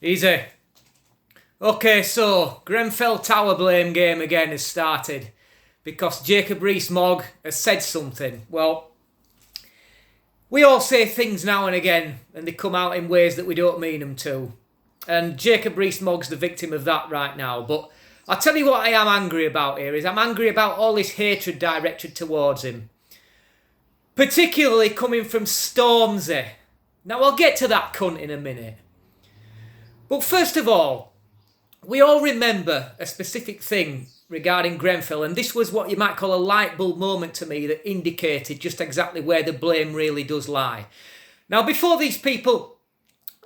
Easy. Okay, so Grenfell Tower blame game again has started because Jacob Rees Mogg has said something. Well, we all say things now and again and they come out in ways that we don't mean them to. And Jacob Rees Mogg's the victim of that right now. But I'll tell you what I am angry about here is I'm angry about all this hatred directed towards him. Particularly coming from Stormzy. Now I'll get to that cunt in a minute. But first of all, we all remember a specific thing regarding Grenfell, and this was what you might call a light bulb moment to me that indicated just exactly where the blame really does lie. Now, before these people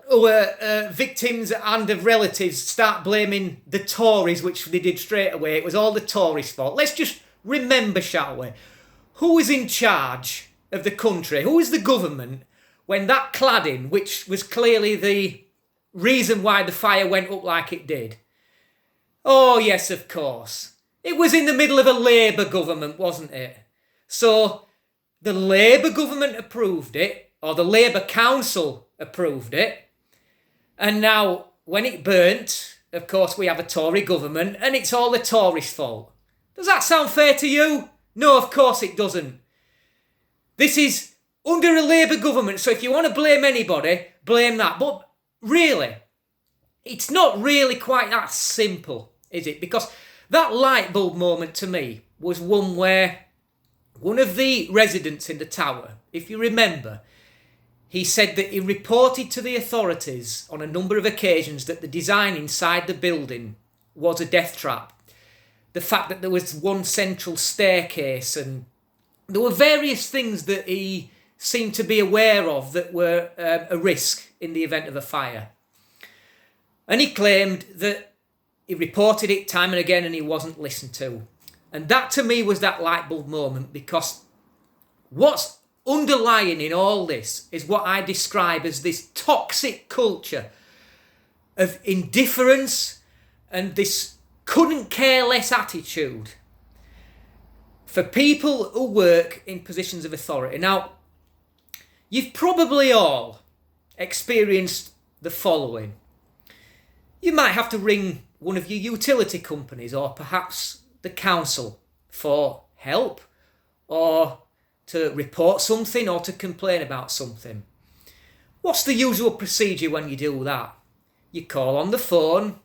who are victims and of relatives start blaming the Tories, which they did straight away, it was all the Tories' fault. Let's just remember, shall we? Who was in charge of the country? Who was the government when that cladding, which was clearly the reason why the fire went up like it did? Oh, yes, of course. It was in the middle of a Labour government, wasn't it? So the Labour government approved it, or the Labour Council approved it. And now, when it burnt, of course, we have a Tory government, and it's all the Tories' fault. Does that sound fair to you? No, of course it doesn't. This is under a Labour government, so if you want to blame anybody, blame that. But really, it's not really quite that simple, is it? Because that light bulb moment to me was one where one of the residents in the tower, if you remember, he said that he reported to the authorities on a number of occasions that the design inside the building was a death trap. The fact that there was one central staircase, and there were various things that he seemed to be aware of that were a risk in the event of a fire. And he claimed that he reported it time and again and he wasn't listened to. And that to me was that light bulb moment, because what's underlying in all this is what I describe as this toxic culture of indifference and this couldn't care less attitude for people who work in positions of authority. Now, you've probably all experienced the following. You might have to ring one of your utility companies or perhaps the council for help or to report something or to complain about something. What's the usual procedure when you do that? You call on the phone,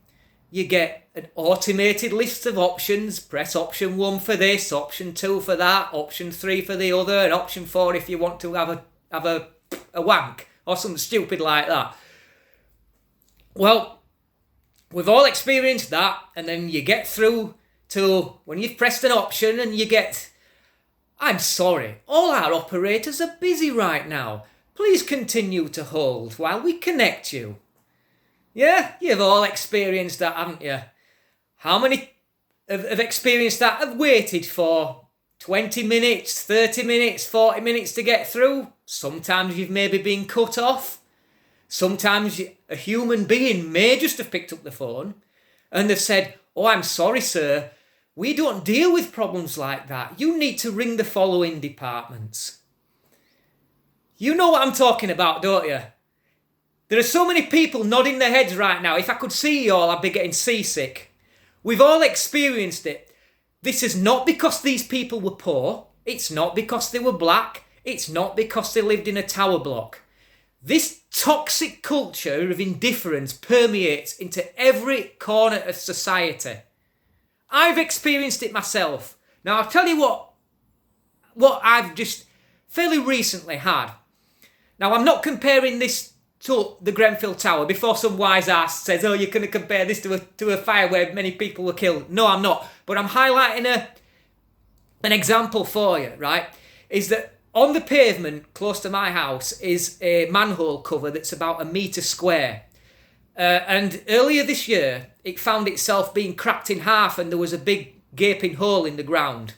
you get an automated list of options, press option 1 for this, option 2 for that, option 3 for the other, and option 4 if you want to have a wank or something stupid like that. Well, we've all experienced that, and then you get through to when you've pressed an option and you get, "I'm sorry, all our operators are busy right now. Please continue to hold while we connect you." Yeah, you've all experienced that, haven't you? How many have experienced that, have waited for 20 minutes, 30 minutes, 40 minutes to get through? Sometimes you've maybe been cut off. Sometimes a human being may just have picked up the phone and they've said, "Oh, I'm sorry, sir. We don't deal with problems like that. You need to ring the following departments." You know what I'm talking about, don't you? There are so many people nodding their heads right now. If I could see you all, I'd be getting seasick. We've all experienced it. This is not because these people were poor. It's not because they were black. It's not because they lived in a tower block. This toxic culture of indifference permeates into every corner of society. I've experienced it myself. Now, I'll tell you what I've just fairly recently had. Now, I'm not comparing this to the Grenfell Tower before some wise ass says, "Oh, you're going to compare this to a fire where many people were killed." No, I'm not. But I'm highlighting an example for you, right? Is that on the pavement close to my house is a manhole cover that's about 1 metre square. And earlier this year, it found itself being cracked in half and there was a big gaping hole in the ground.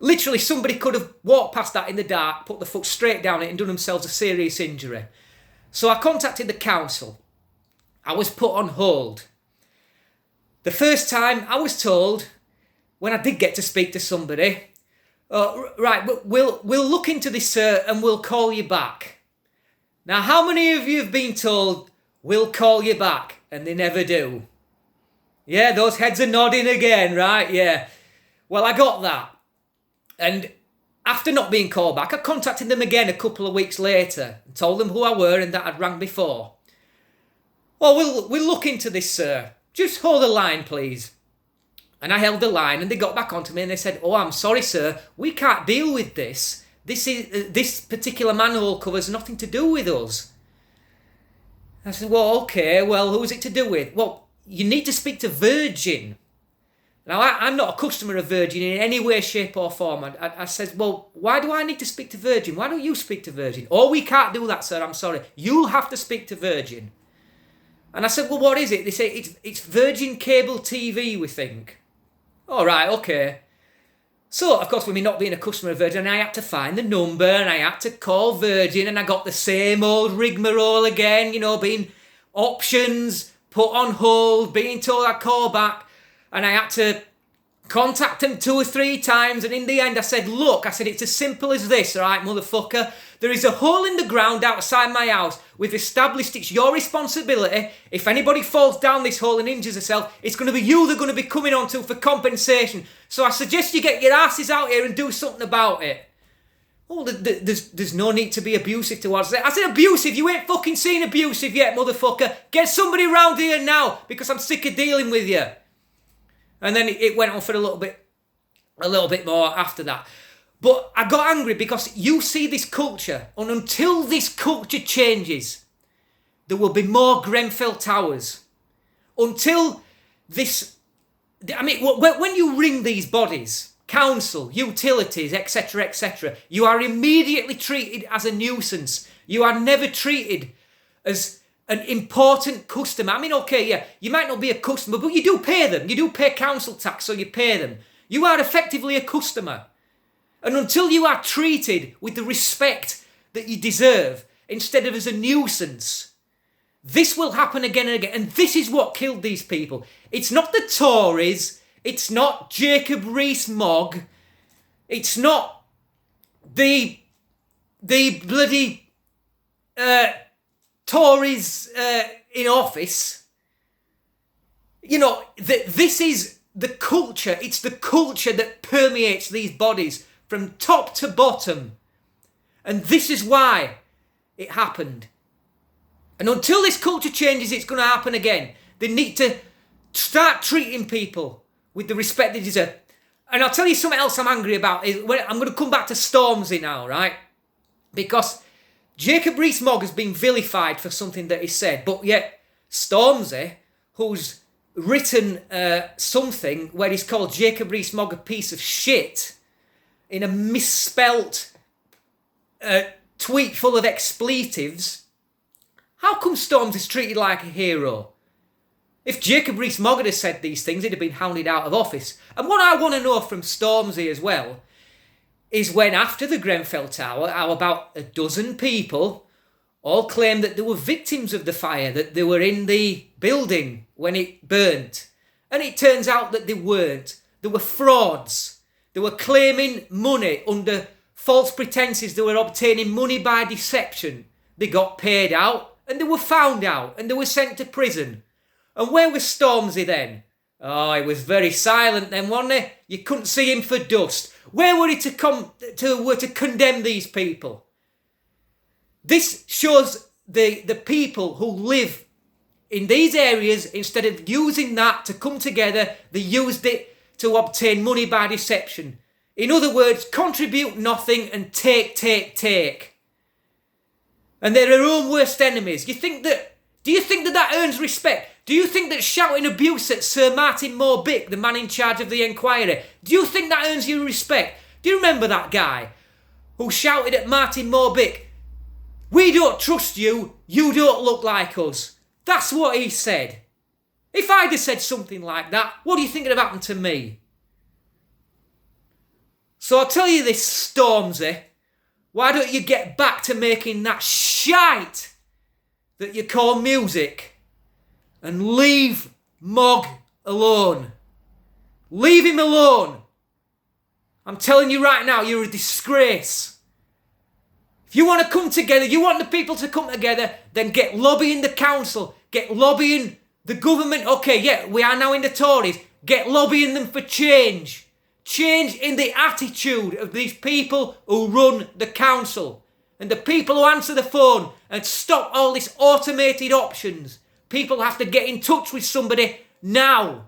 Literally, somebody could have walked past that in the dark, put the foot straight down it and done themselves a serious injury. So I contacted the council. I was put on hold. The first time I was told, when I did get to speak to somebody, "Right, we'll look into this, sir, and we'll call you back." Now, how many of you have been told, we'll call you back, and they never do. Yeah, those heads are nodding again, right? Yeah. Well, I got that. And after not being called back, I contacted them again a couple of weeks later and told them who I were and that I'd rang before. "Oh, we'll look into this, sir. Just hold the line, please." And I held the line, and they got back onto me and they said, "Oh, I'm sorry, sir. We can't deal with this. This particular manhole cover has nothing to do with us." I said, "Well, okay. Well, who's it to do with?" "Well, you need to speak to Virgin." Now, I'm not a customer of Virgin in any way, shape or form. I said, "Well, why do I need to speak to Virgin? Why don't you speak to Virgin?" "Oh, we can't do that, sir. I'm sorry. You'll have to speak to Virgin." And I said, "Well, what is it?" They say, it's Virgin Cable TV, we think." "All right, okay." So, of course, with me not being a customer of Virgin, I had to find the number and I had to call Virgin, and I got the same old rigmarole again, being options, put on hold, being told I'd call back. And I had to contact them 2 or 3 times. And in the end, I said, "Look," I said, "it's as simple as this, all right, motherfucker. There is a hole in the ground outside my house. We've established it's your responsibility. If anybody falls down this hole and injures herself, it's going to be you they're going to be coming on to for compensation. So I suggest you get your asses out here and do something about it." "Oh, there's no need to be abusive towards it." I said, "Abusive? You ain't fucking seen abusive yet, motherfucker. Get somebody round here now, because I'm sick of dealing with you." And then it went on for a little bit more after that. But I got angry because you see this culture, and until this culture changes, there will be more Grenfell towers. Until this, when you ring these bodies, council, utilities, etc., you are immediately treated as a nuisance. You are never treated as an important customer. Okay, yeah, you might not be a customer, but you do pay them. You do pay council tax, so you pay them. You are effectively a customer. And until you are treated with the respect that you deserve, instead of as a nuisance, this will happen again and again. And this is what killed these people. It's not the Tories. It's not Jacob Rees Mogg. It's not the bloody Tories in office. This is the culture. It's the culture that permeates these bodies from top to bottom. And this is why it happened. And until this culture changes, it's going to happen again. They need to start treating people with the respect they deserve. And I'll tell you something else I'm angry about. I'm going to come back to Stormzy now, right? Because Jacob Rees Mogg has been vilified for something that he said, but yet Stormzy, who's written something where he's called Jacob Rees Mogg a piece of shit in a misspelt tweet full of expletives, how come Stormzy's treated like a hero? If Jacob Rees Mogg had said these things, he'd have been hounded out of office. And what I want to know from Stormzy as well is when after the Grenfell Tower, how about a dozen people all claimed that they were victims of the fire, that they were in the building when it burnt. And it turns out that they weren't. They were frauds. They were claiming money under false pretenses. They were obtaining money by deception. They got paid out and they were found out and they were sent to prison. And where was Stormzy then? Oh, he was very silent then, wasn't he? You couldn't see him for dust. Where were he to condemn these people? This shows the people who live in these areas, instead of using that to come together, they used it to obtain money by deception. In other words, contribute nothing and take. And they're their own worst enemies. Do you think that earns respect? Do you think that shouting abuse at Sir Martin Moore-Bick, the man in charge of the inquiry, do you think that earns you respect? Do you remember that guy who shouted at Martin Moore-Bick, "We don't trust you, you don't look like us"? That's what he said. If I'd have said something like that, what do you think would have happened to me? So I'll tell you this, Stormzy, why don't you get back to making that shite that you call music and leave Mogg alone? Leave him alone. I'm telling you right now, you're a disgrace. If you want to come together, you want the people to come together, then get lobbying the council, get lobbying the government. Okay, yeah, we are now in the Tories. Get lobbying them for change. Change in the attitude of these people who run the council. And the people who answer the phone, and stop all these automated options. People have to get in touch with somebody now.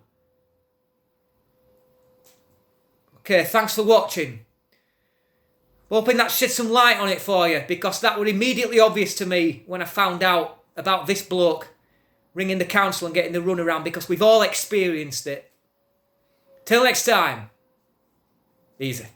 Okay, thanks for watching. Hoping that shed some light on it for you, because that was immediately obvious to me when I found out about this bloke ringing the council and getting the runaround, because we've all experienced it. Till next time, easy.